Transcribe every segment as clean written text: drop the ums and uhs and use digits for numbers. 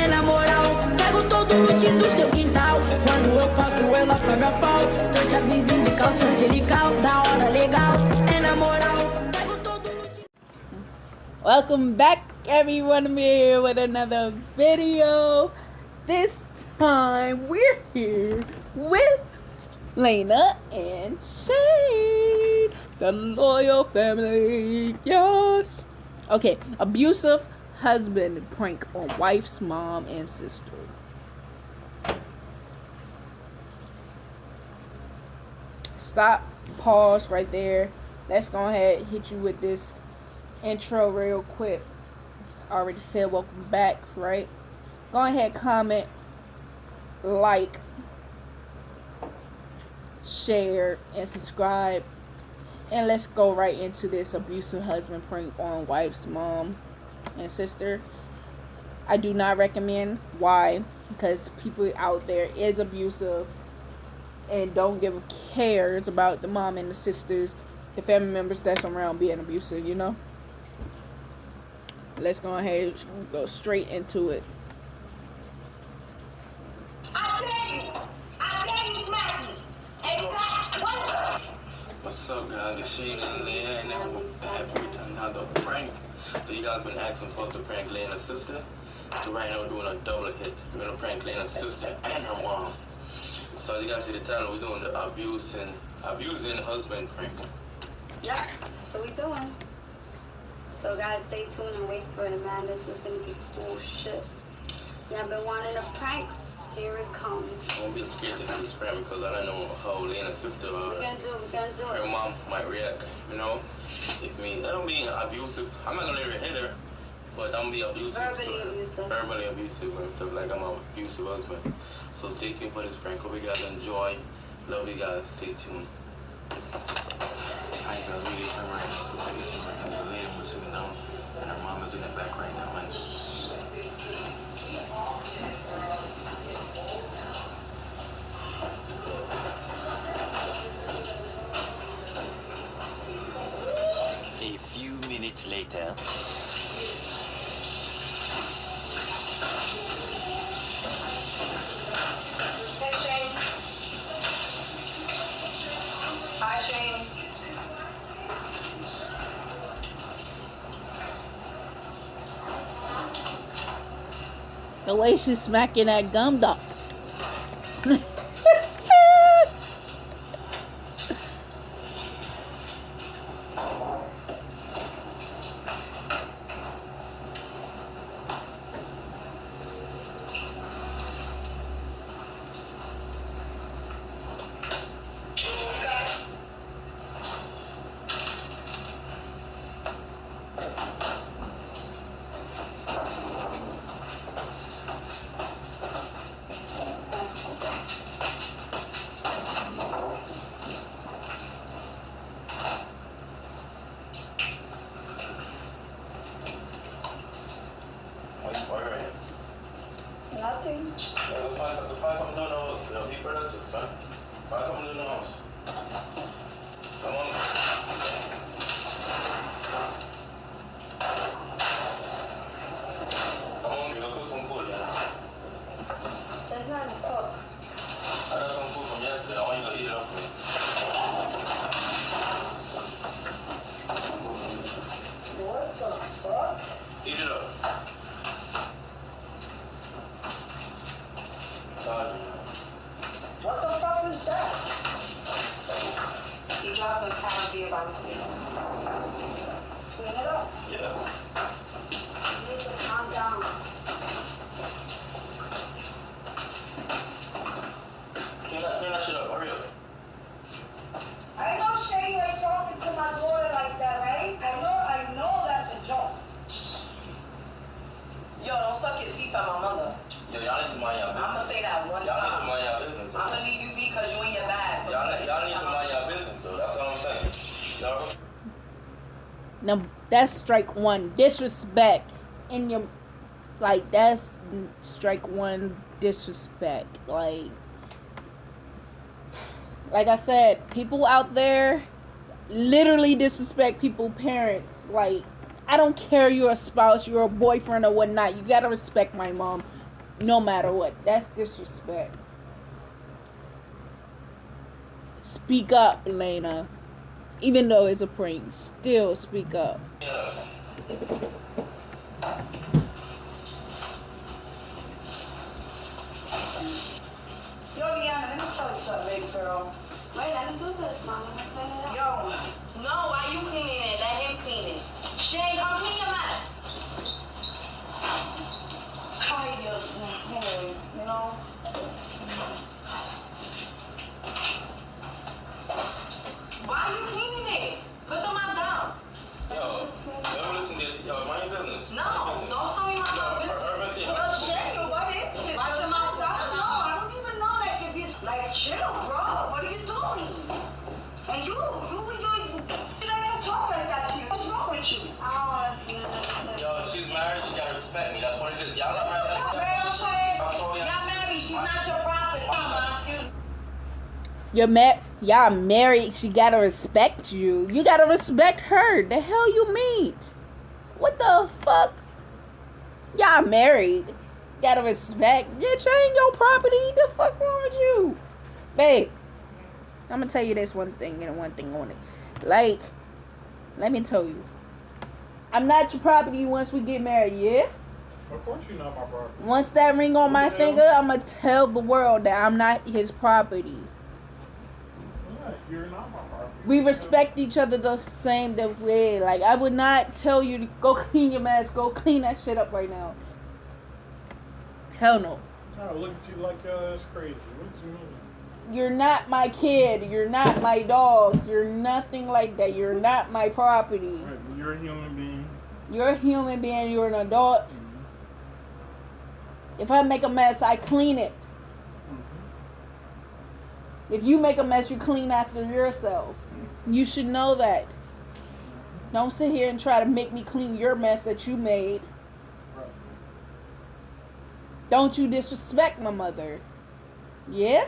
É na moral, pego todo o loot do seu quintal. Quando eu passo, ela paga pau. Deixa vizinho de calça angelical, da hora legal. É na moral, pego todo o loot. Welcome back, everyone. I'm here with another video. This time we're here with Liana and Shane, the loyal family. Yes. Okay, abusive husband prank on wife's mom and sister. Stop, pause right there. Let's go ahead and hit you with this intro real quick. I already said welcome back, right? Go ahead, comment, like, share, and subscribe. And let's go right into this abusive husband prank on wife's mom and sister. I do not recommend. Why? Because people out there is abusive and don't give a cares about the mom and the sisters, the family members that's around being abusive, you know? Let's go ahead and go straight into it. I dare you smack me. What's up, guys? It's Shane and Liana, and we're back with another prank. So you guys been asking for us to prank Liana's sister. So right now we're doing a double hit. We're gonna prank Liana's sister and her mom. So as you guys see the title, we're doing the abusing husband prank. Yeah, that's what we doing. So guys, stay tuned and wait for it, man. This is gonna be bullshit. Y'all been wanting a prank? Here it comes. I won't be scared to do this prank because I don't know how Liana's sister We're gonna do it. her mom might react, you know? If me, I don't be abusive. I'm not gonna let her hit her, but I'm gonna be abusive. Verbally abusive. Verbally abusive and stuff like I'm an abusive husband. So stay tuned for this prank. Hope you guys enjoy. Love you guys. Stay tuned. Alright guys, we get her right now. So stay tuned right now. So Liana was sitting down and her mom is in the back right now. And a few minutes later. Hey, Shane. Hi, Shane. The way she's smacking that gum dog. Nothing. find something to do in the house. You know, be productive, son. Find something to do in the house. Come on. Come on, we go cook some food, yeah. There's nothing to cook. I got some food from yesterday. I want you to eat it up for me. What the fuck? Eat it up. What the fuck was that? He dropped a towel beer by mistake. Clean it up. Yeah. You need to calm down. Clean that shit up. Hurry up. I know Shane, you ain't talking to my daughter like that, right? I know that's a joke. Yo, don't suck your teeth at my mother. Yo, y'all need to mind y'all business. I'ma say that one Y'all need to time. mind y'all business. though. I'ma leave you be because you in your bag. Y'all need to mind y'all business, though. That's what I'm saying. Y'all. Now that's strike one. Disrespect in your, like, that's strike one. Disrespect. Like I said, people out there literally disrespect people, parents. Like, I don't care you're a spouse, you're a boyfriend or whatnot. You gotta respect my mom. No matter what. That's disrespect. Speak up, Liana. Even though it's a prank, still speak up. Yo, Liana, let me tell you something, baby girl. Wait, let me do this, mama. Let me clean it up. Yo, No, why you cleaning it? Let him clean it. Shane, come clean your mess. hi, Dios. Anyway, you know, Why are you cleaning it? Put the mop down. Yo, don't listen to this. Yo, mind your business. No, don't tell me my business. Urban say, yo, Shay, what is it? Watch your mouth. I don't know. I don't even know, like, if he's, like, chill, bro. What are you doing? And you don't even talk like that to you. What's wrong with you? I don't want to see it. yo, she's married. She gotta respect me. That's what it is. Y'all not married. Man, Shay. Y'all married. She's not your property. Mama, excuse me. Y'all married. She gotta respect you. You gotta respect her. The hell you mean? What the fuck? Y'all married. Gotta respect. Bitch, ain't your property. The fuck wrong with you? Babe, I'm gonna tell you this one thing and one thing only. Like, let me tell you. I'm not your property once we get married, yeah? Of course you're not my property. Once that ring on my Yeah. finger, I'm gonna tell the world that I'm not his property. Yeah, you're not my property. We respect each other the same way. Like, I would not tell you to go clean your mess. Go clean that shit up right now. Hell no. I look at you like that's crazy. What do you mean? You're not my kid. You're not my dog. You're nothing like that. You're not my property. Right, you're a human being. You're a human being. You're an adult. If I make a mess, I clean it. If you make a mess, you clean after yourself. You should know that. Don't sit here and try to make me clean your mess that you made. Right. Don't you disrespect my mother. Yeah?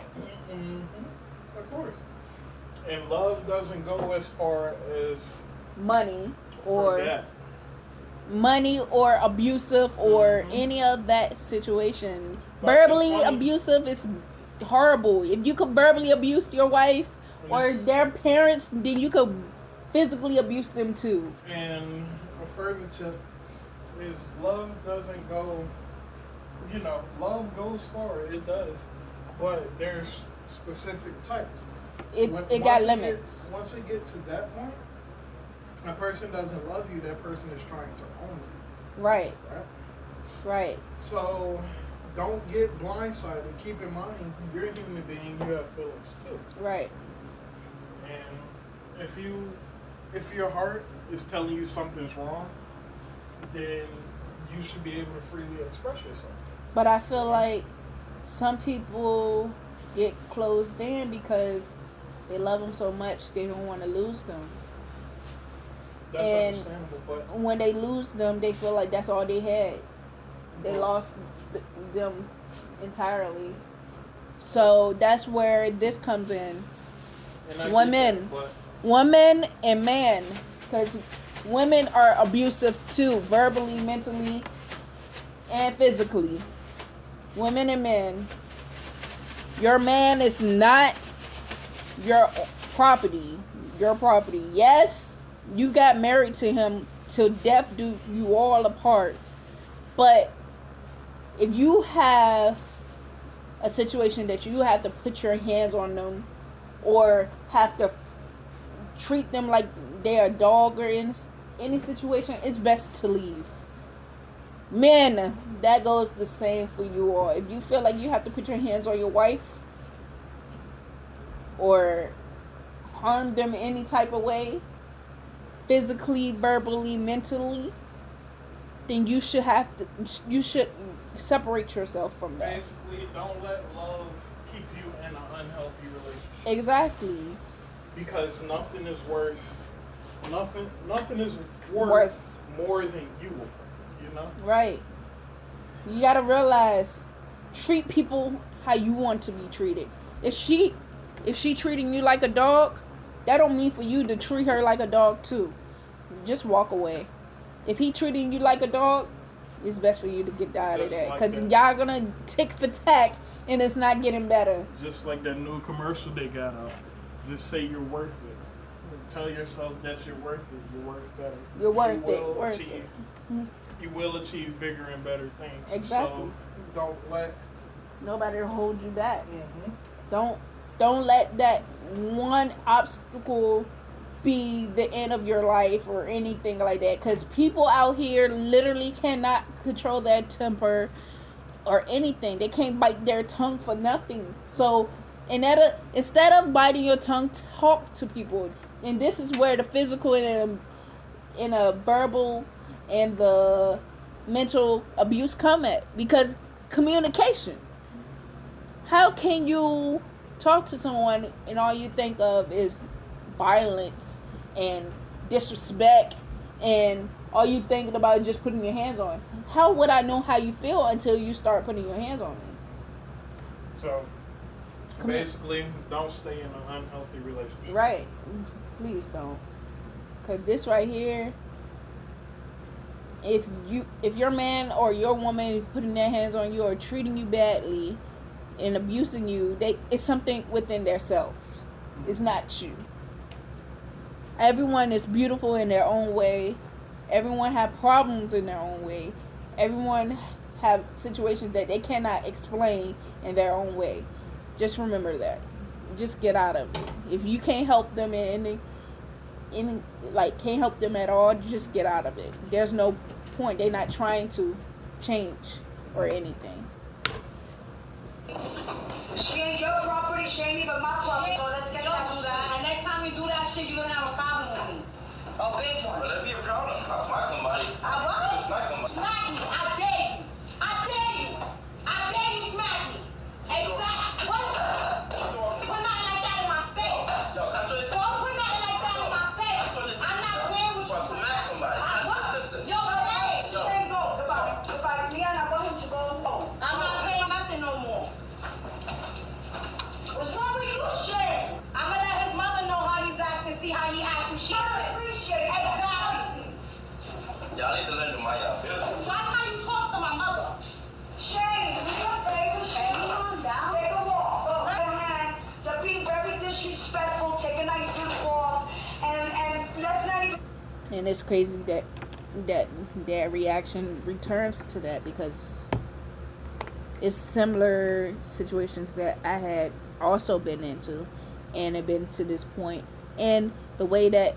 Of course. And love doesn't go as far as Money for or that. money or abusive or any of that situation. But Verbally it's funny. abusive is horrible. If you could verbally abuse your wife or their parents, then you could physically abuse them too. And a further tip is love doesn't go, love goes far, it does. But there's specific types. It Once got it limits. Once it gets to that point, a person doesn't love you, that person is trying to own you. Right, Right? right. So don't get blindsided. Keep in mind, you're a human being, you have feelings too. Right. And if your heart is telling you something's wrong, then you should be able to freely express yourself. But I feel like some people get closed in because they love them so much they don't want to lose them. That's And understandable, but when they lose them, they feel like that's all they had. They lost them entirely. So that's where this comes in. and I get Women. that, but Women and man. Because women are abusive too. Verbally, mentally, and physically. Women and men. Your man is not your property. Your property. Yes, you got married to him till death do you all apart. But if you have a situation that you have to put your hands on them or have to treat them like they're a dog or in any situation, it's best to leave. Men, that goes the same for you all. If you feel like you have to put your hands on your wife or harm them any type of way, physically, verbally, mentally, then you should separate yourself from that. basically, don't let love keep you in an unhealthy relationship. Exactly. Because nothing is worth Worth. more than you, Right. You gotta realize, treat people how you want to be treated. If she treating you like a dog, that don't mean for you to treat her like a dog too. Just walk away. If he treating you like a dog, It's best for you to get out of Just that. like Because that. y'all gonna tick for tack and it's not getting better. Just like that new commercial they got out. Just say you're worth it. Tell yourself that you're worth it. You're worth better. You're worth You it. will Worth achieve, it. You will achieve bigger and better things. Exactly. So don't let. Nobody will hold you back. Mm-hmm. Don't let that one obstacle be the end of your life or anything like that. Because people out here literally cannot control their temper or anything. They can't bite their tongue for nothing. So instead of biting your tongue, talk to people. And this is where the physical and a verbal and the mental abuse come at. Because communication. How can you talk to someone and all you think of is violence and disrespect and all you thinking about is just putting your hands on? How would I know how you feel until you start putting your hands on me? So basically, don't stay in an unhealthy relationship. Right. Please don't. Because this right here, if your man or your woman is putting their hands on you or treating you badly and abusing you, it's something within their selves. It's not you. Everyone is beautiful in their own way. Everyone have problems in their own way. Everyone have situations that they cannot explain in their own way. Just remember that. Just get out of it. If you can't help them can't help them at all, just get out of it. There's no point. They're not trying to change or anything. She ain't your property, she ain't even my property, so let's get that do that. And next time you do that shit, you're gonna have a problem with me. A big one. Well, that'd be a problem. I'll smack somebody. I what? I'll smack somebody. Smack me. I dare you. I dare you. I dare you smack me. Exactly. What? Put nothing like that in my face. Yo, touch your Don't put nothing like that in my face. I'm not playing with you. Well, smack somebody. I what? Sister. Yo, hey. Shane, go. Goodbye. Goodbye. Liana, I want him to go home. I'm not playing nothing no more. What's wrong with you, Shane? I'm gonna let his mother know how he's acting, see how he acts when she I acts. appreciate it. Exactly. Y'all need to learn to mind y'all business. Watch how you talk to my mother. Shane, do me a favor, Shane. Calm down. Take a walk. Go hand. They're being very disrespectful. Take a nice little walk. And let's not even. And it's crazy that reaction returns to that because it's similar situations that I had also been into and have been to this point. And the way that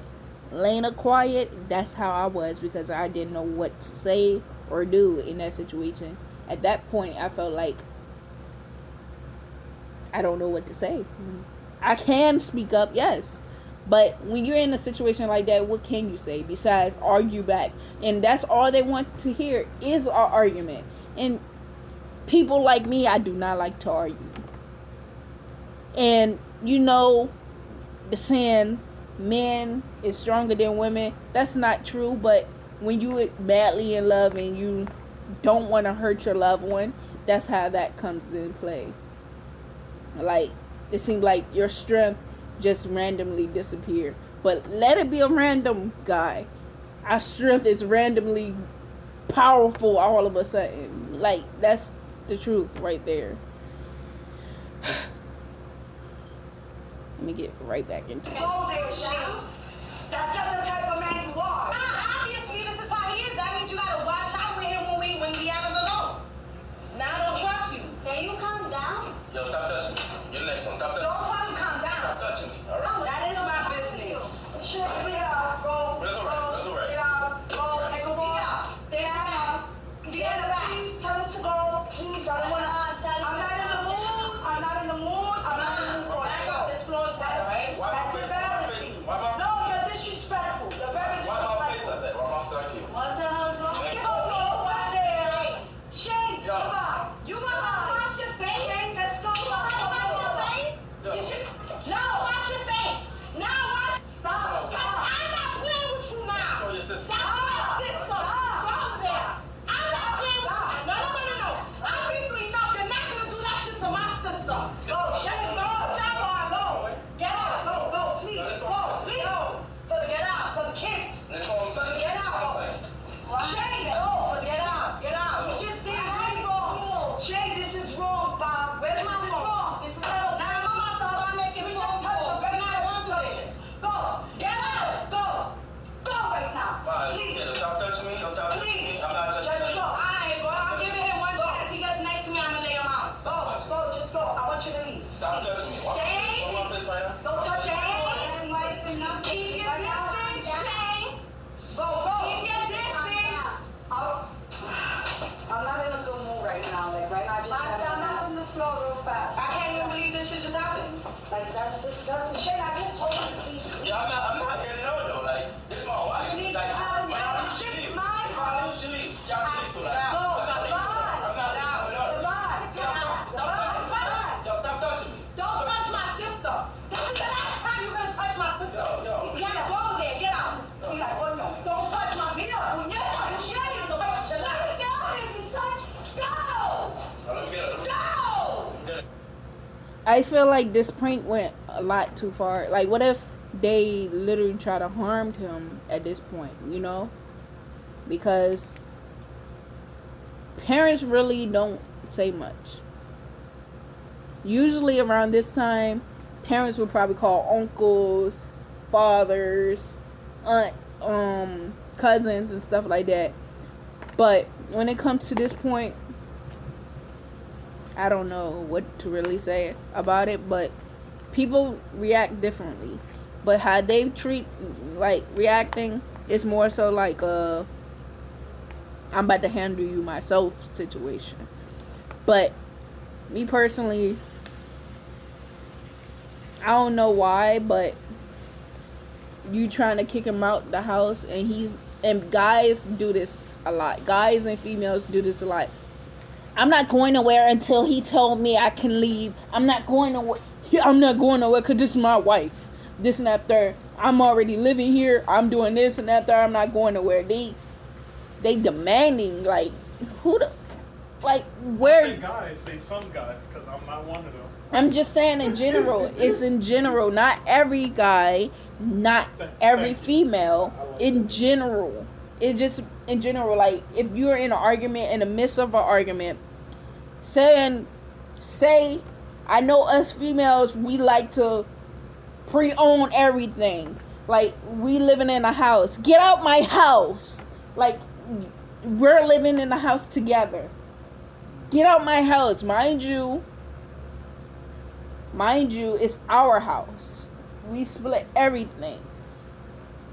Lena quiet, that's how I was because I didn't know what to say or do in that situation. At that point, I felt like I don't know what to say. I can speak up, yes. But when you're in a situation like that, what can you say besides argue back? And that's all they want to hear is our argument. And people like me, I do not like to argue. And you know the saying, men is stronger than women. That's not true, but when you are madly in love and you don't want to hurt your loved one, that's how that comes in play. Like, it seems like your strength just randomly disappear. But let it be a random guy. Our strength is randomly powerful all of a sudden. Like, that's the truth right there. Let me get right back into it. Go there, Shane. That's not the type of man you are. Obviously, this is how he is. That means you gotta watch out with him when Liana's alone. Now I don't trust you. Can you calm down? Yo, stop touching me. You're the next one. Stop touching me. Don't tell him calm Stop down. touching me, all right? That is my business. Shit, get out. Go. That's all right. That's all right. Get out. Go. Take a walk. Liana, please tell him to go. Please, I don't want to. I'm not in the mood. I'm not in the mood. I'm not in the mood for a show. This floor is better, right? That's embarrassing. No, you're disrespectful. You're very right now. Like right now, I just I'm out on the floor real fast. I can't even believe this shit just happened. Like that's disgusting shit. I just told you to be sweet. Yeah, I'm not getting on though. Like, this my wife. You need Like, to tell me. when I leave, she This leave. is my If I leave, she leave. Y'all leave too. Like, No, I'm not leaving. I'm not leaving with her. Yo, stop touching me. Don't touch my sister. This is the last time you're gonna touch my sister. Yo. Liana, go over there. Get out. You're like, what no? Don't touch my sister. I feel like this prank went a lot too far. Like, what if they literally try to harm him at this point, you know? Because parents really don't say much. Usually around this time, parents will probably call uncles, fathers, cousins and stuff like that. But when it comes to this point, I don't know what to really say about it, but people react differently. But how they reacting is more so like I'm about to handle you myself situation. But me personally, I don't know why, but you trying to kick him out the house, and guys do this a lot. Guys and females do this a lot. I'm not going nowhere until he told me I can leave. I'm not going nowhere because this is my wife. This and that third. I'm already living here. I'm doing this and that third. I'm not going nowhere. They demanding, like, where? Say guys, say some guys, because I'm not one of them. I'm just saying in general. It's in general. Not every guy, not every female. In general. It's just in general, like, if you're in an argument, in the midst of an argument, say, I know us females, we like to pre-own everything. Like, we living in a house. Get out my house. Like, we're living in a house together. Get out my house. Mind you, it's our house. We split everything.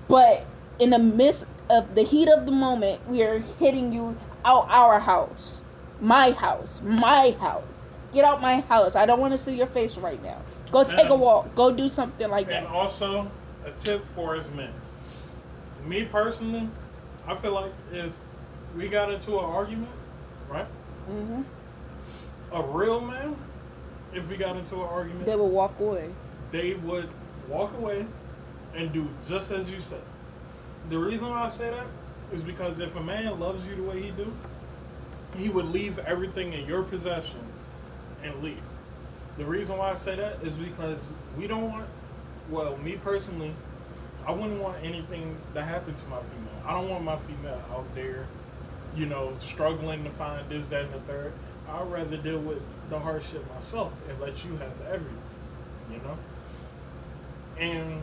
But in the midst of the heat of the moment, we are hitting you out our house. My house. Get out my house. I don't want to see your face right now. Go take a walk. Go do something like that. And also, a tip for us men. Me personally, I feel like if we got into an argument, right? Mm-hmm. A real man, if we got into an argument, They will walk away. they would walk away and do just as you said. The reason why I say that is because if a man loves you the way he do, he would leave everything in your possession and leave. The reason why I say that is because we don't want, well, me personally, I wouldn't want anything to happen to my female. I don't want my female out there, struggling to find this, that, and the third. I'd rather deal with the hardship myself and let you have everything, And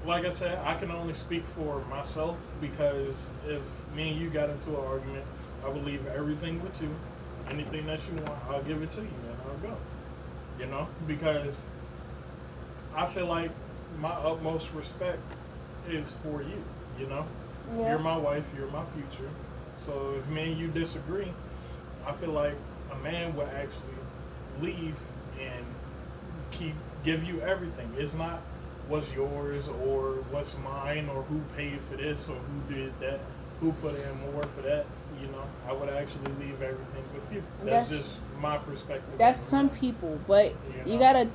like I said, I can only speak for myself, because if me and you got into an argument, I would leave everything with you. Anything that you want, I'll give it to you, and I'll go. Because I feel like my utmost respect is for you, Yeah. You're my wife, you're my future. So if me and you disagree, I feel like a man would actually leave and give you everything. It's not what's yours or what's mine or who paid for this or who did that, who put in more for that. I would actually leave everything with you. That's just my perspective. That's some people, but you gotta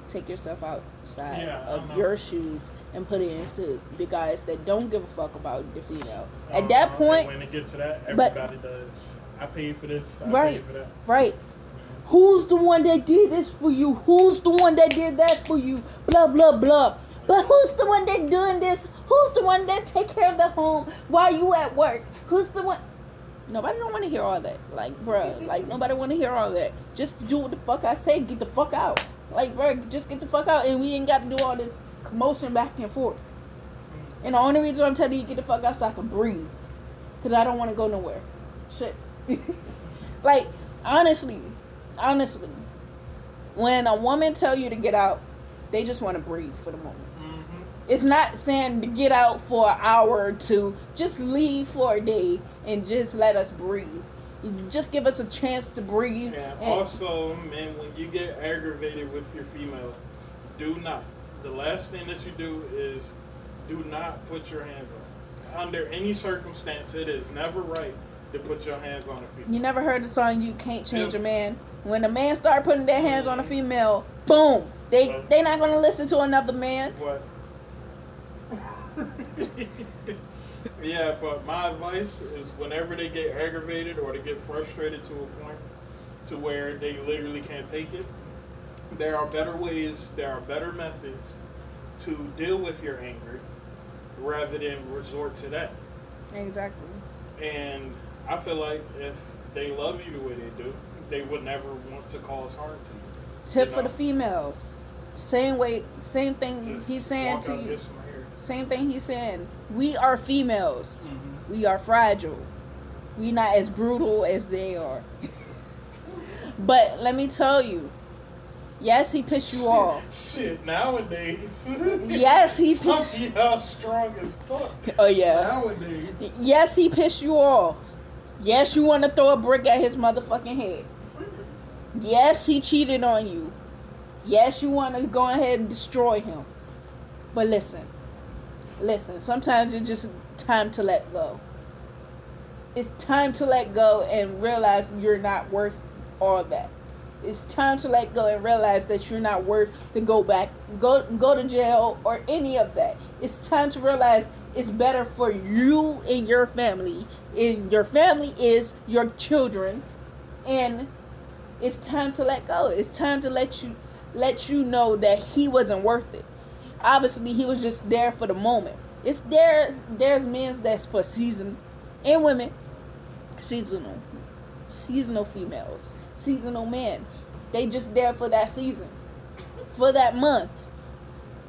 take yourself outside of your shoes and put it into the guys that don't give a fuck about the female. At that point, when it gets to that, everybody does. I paid for this. I paid for that. Right. Who's the one that did this for you? Who's the one that did that for you? Blah, blah, blah. But who's the one that doing this? Who's the one that take care of the home while you at work? Who's the one? Nobody don't want to hear all that. Like, bruh, nobody want to hear all that. Just do what the fuck I say. Get the fuck out. Like, bruh, just get the fuck out, and we ain't got to do all this commotion back and forth. And the only reason I'm telling you get the fuck out so I can breathe. Because I don't want to go nowhere. Shit. Like, honestly, when a woman tell you to get out, they just want to breathe for the moment. It's not saying to get out for an hour or two. Just leave for a day and just let us breathe. Just give us a chance to breathe. And also, man, when you get aggravated with your female, do not. The last thing that you do is do not put your hands on her. Under any circumstance, it is never right to put your hands on a female. You never heard the song "You Can't Change a Man"? When a man start putting their hands on a female, boom, they not gonna listen to another man. What? Yeah, but my advice is whenever they get aggravated or they get frustrated to a point to where they literally can't take it, there are better ways, there are better methods to deal with your anger rather than resort to that. Exactly. And I feel like if they love you the way they do, they would never want to cause harm to you. Tip for the females. Same thing Just he's saying walk to out, you. get some hair. Same thing he's saying. We are females. Mhm. We are fragile. We not as brutal as they are. But let me tell you, yes, he pissed you off. Shit, nowadays. Yes, he Some pissed. of y'all strong as fuck. Oh yeah. Nowadays. Yes, he pissed you off. Yes, you want to throw a brick at his motherfucking head. Yes, he cheated on you. Yes, you want to go ahead and destroy him. But listen. Sometimes it's just time to let go. It's time to let go and realize you're not worth all that. It's time to let go and realize that you're not worth to go to jail or any of that. It's time to realize it's better for you and your family. And your family is your children. And it's time to let go. It's time to let you know that he wasn't worth it. Obviously, he was just there for the moment. There's men that's for season, and women, seasonal females, seasonal men. They just there for that season, for that month.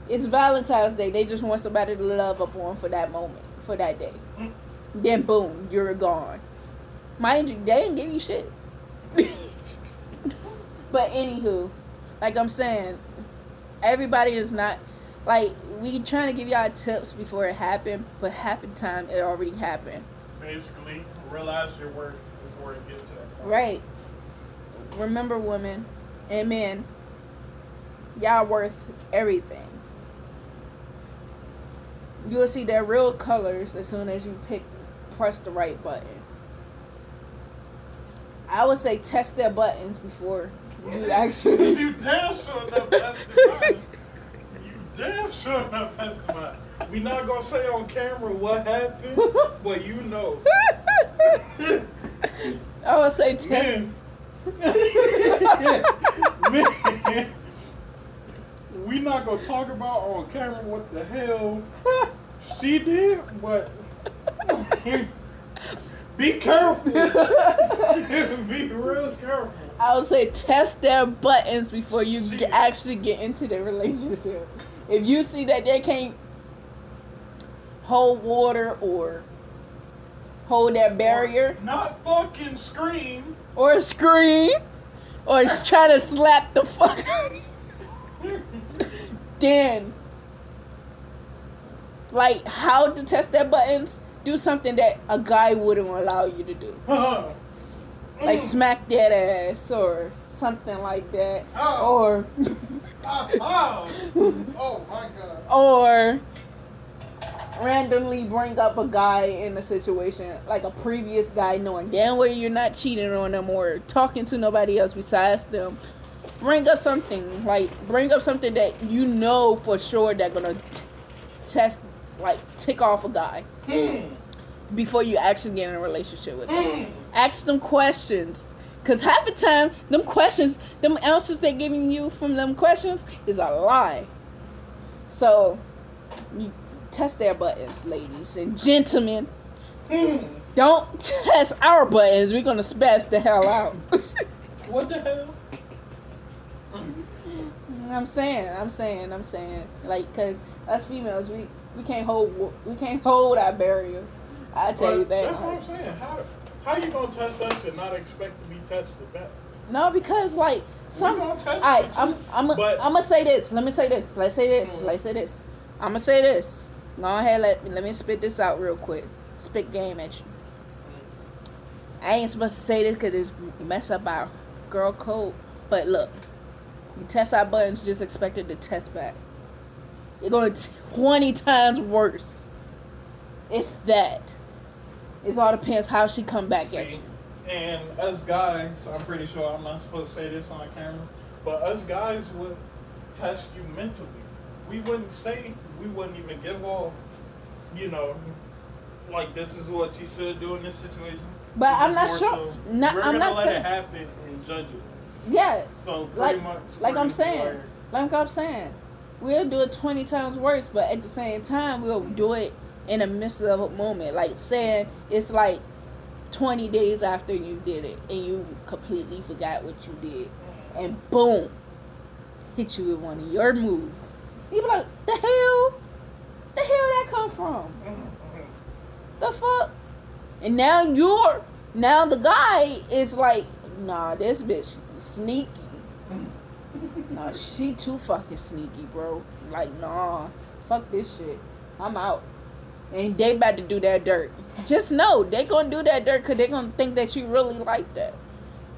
It's Valentine's Day. They just want somebody to love up on for that moment, for that day. Then boom, you're gone. Mind you, they didn't give you shit. But anywho, like I'm saying, everybody is not, like, we trying to give y'all tips before it happened, but half the time it already happened. Basically, realize your worth before it gets to that point. Right. Remember, women and men, y'all worth everything. You'll see their real colors as soon as you press the right button. I would say test their buttons before you actually. You damn sure enough tested mine. You damn sure enough tested mine. We not gonna say on camera what happened, but you know. I would say test. Man. Man. We not gonna talk about on camera what the hell she did, but be careful. Be real careful. I would say test their buttons before you actually get into the relationship. If you see that they can't hold water or hold that barrier, Or not fucking scream. or scream, or try to slap the fuck out of you, then, like, how to test their buttons? Do something that a guy wouldn't allow you to do. Like smack that ass or something like that. Oh. Or Oh my god. or randomly bring up a guy in a situation, like a previous guy, knowing damn well you're not cheating on them or talking to nobody else besides them. Bring up something that you know for sure they're gonna test, like tick off a guy before you actually get in a relationship with them. Ask them questions, cause half the time them questions, them answers they're giving you from them questions is a lie. So you test their buttons, ladies and gentlemen. Don't test our buttons. We're gonna spaz the hell out. What the hell? I'm saying, like, cause us females, we can't hold our barrier. I tell you that. That's what I'm saying. How you gonna test us and not expect to be tested back? No, because like We gonna test I'm you too, I'm but- gonna say this. Let me say this. Let's say this. I'm gonna say this. Go ahead, let me spit this out real quick. Spit game at you. I ain't supposed to say this because it's mess up our girl code. But look, you test our buttons, just expected to test back. You're going 20 times worse. If that. It all depends how she come back at you. And us guys, I'm pretty sure I'm not supposed to say this on camera, but us guys would test you mentally. We wouldn't even give off, like this is what you should do in this situation. But I'm not sure. We're I'm not let saying it happen and judge it. Yeah. So pretty much, like I'm saying, we'll do it 20 times worse, but at the same time, we'll do it in the midst of a moment. Like saying it's like 20 days after you did it, and you completely forgot what you did, and boom, hit you with one of your moves. You be like, the hell that come from? The fuck? And now the guy is like, nah, this bitch sneaky. Nah, she too fucking sneaky, bro. Like, nah, fuck this shit. I'm out. And they about to do that dirt. Just know, they gonna do that dirt because they gonna think that you really like that.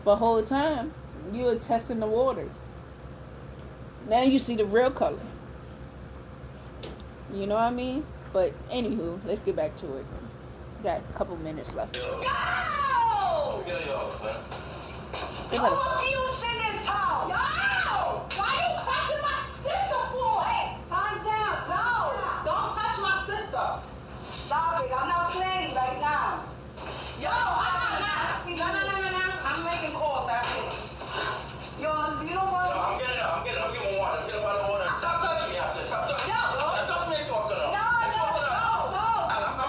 But whole time, you are testing the waters. Now you see the real color. You know what I mean? But anywho, let's get back to it. Got a couple minutes left. Yo! Get it off, man. Yo, abuse in this house! Yo! Why you touching my sister for? Hey, calm down. No, don't touch my sister. Stop it. I'm not playing right now. Yo, no. I'm making calls. That's it. Yo, you know what? I'm getting water. I'm getting water. Stop touching me, I said. Stop touching me. No. That doesn't make sense. No. I'm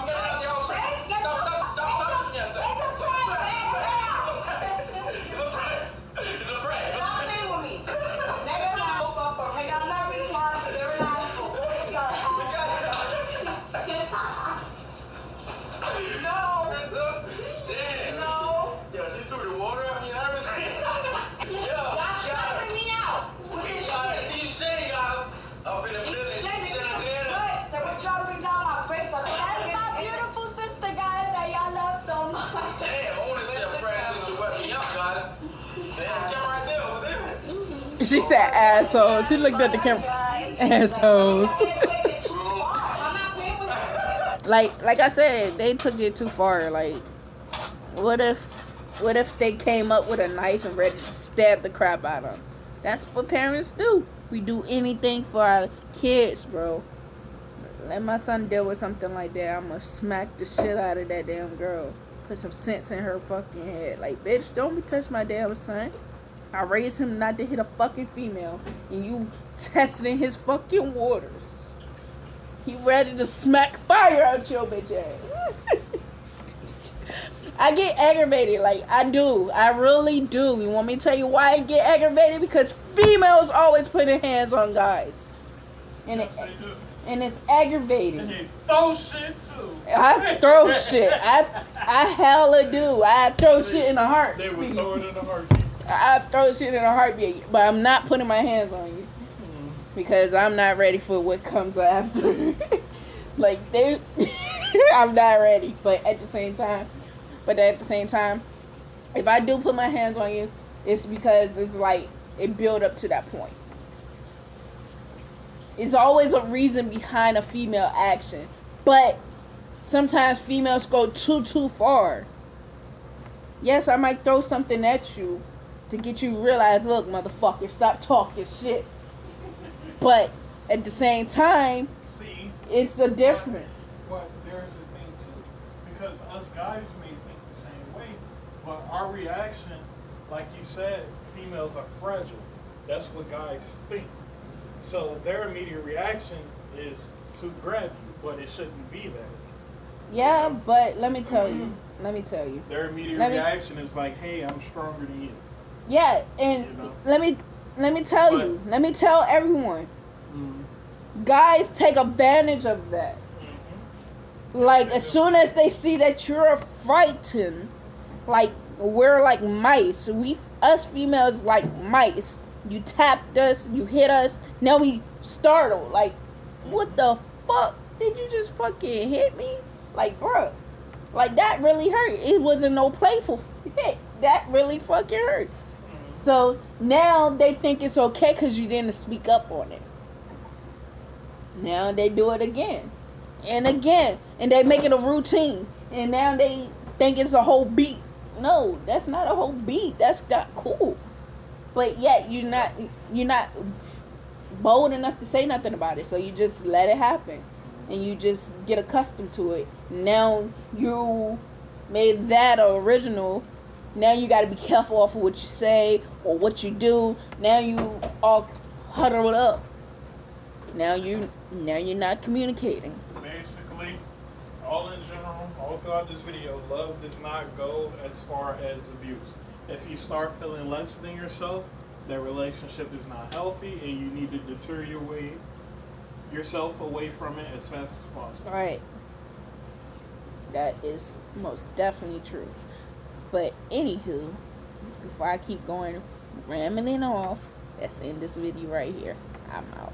getting out of the house. Stop touching me, I said. It's a prank. It's a prank. Stop playing with me. Next time, go fuck her. Hey, I'm not really hard. Very nice. No. Damn. No. Yo, you threw the water at me and everything. Y'all stressing me out. With this shit. Keep saying, guys. Up in the building. Shaking me out. They were jumping down my face. That's my beautiful sister, guys, that y'all love so much. Damn, only said Francis should wet me up, guys. Damn, come right there over there. She said assholes. She looked at the camera. Assholes. Like I said, they took it too far. Like, what if they came up with a knife and ready to stab the crap out of them? That's what parents do. We do anything for our kids, bro. Let my son deal with something like that. I'm gonna smack the shit out of that damn girl. Put some sense in her fucking head. Like, bitch, don't be touch my damn son. I raised him not to hit a fucking female, and you testing his fucking waters. He ready to smack fire out your bitch ass. I get aggravated, like I do. I really do. You want me to tell you why I get aggravated? Because females always put their hands on guys. And it's aggravating. And they throw shit too. I throw shit. I hella do. I throw shit in a heartbeat. They would throw it in a heartbeat. I throw shit in a heartbeat, but I'm not putting my hands on you. Because I'm not ready for what comes after. Like, I'm not ready. But at the same time, if I do put my hands on you, it's because it's like, it built up to that point. It's always a reason behind a female action. But sometimes females go too far. Yes, I might throw something at you to get you to realize, look, motherfucker, stop talking shit. But at the same time, it's a difference. But there's a thing too, because us guys may think the same way, but our reaction, like you said, females are fragile. That's what guys think. So their immediate reaction is to grab you, but it shouldn't be that. Yeah, but let me tell you. Their immediate reaction is like, hey, I'm stronger than you. Yeah, and let me tell everyone. Mm-hmm. Guys take advantage of that. Mm-hmm. Like, as soon as they see that you're frightened, like, we're like mice. Us females like mice. You tapped us, you hit us, now we startled. Like, what the fuck? Did you just fucking hit me? Like, bruh, like that really hurt. It wasn't no playful hit. That really fucking hurt. So now they think it's okay because you didn't speak up on it. Now they do it again and again, and they make it a routine. And now they think it's a whole beat. No, that's not a whole beat. That's not cool. But yet you're not bold enough to say nothing about it. So you just let it happen, and you just get accustomed to it. Now you made that original. Now you got to be careful off of what you say or what you do. Now you all huddled up. Now you're not communicating. Basically, all in general, all throughout this video, love does not go as far as abuse. If you start feeling less than yourself, that relationship is not healthy, and you need to deter yourself away from it as fast as possible. All right. That is most definitely true. But anywho, before I keep going rambling off, let's end this video right here. I'm out.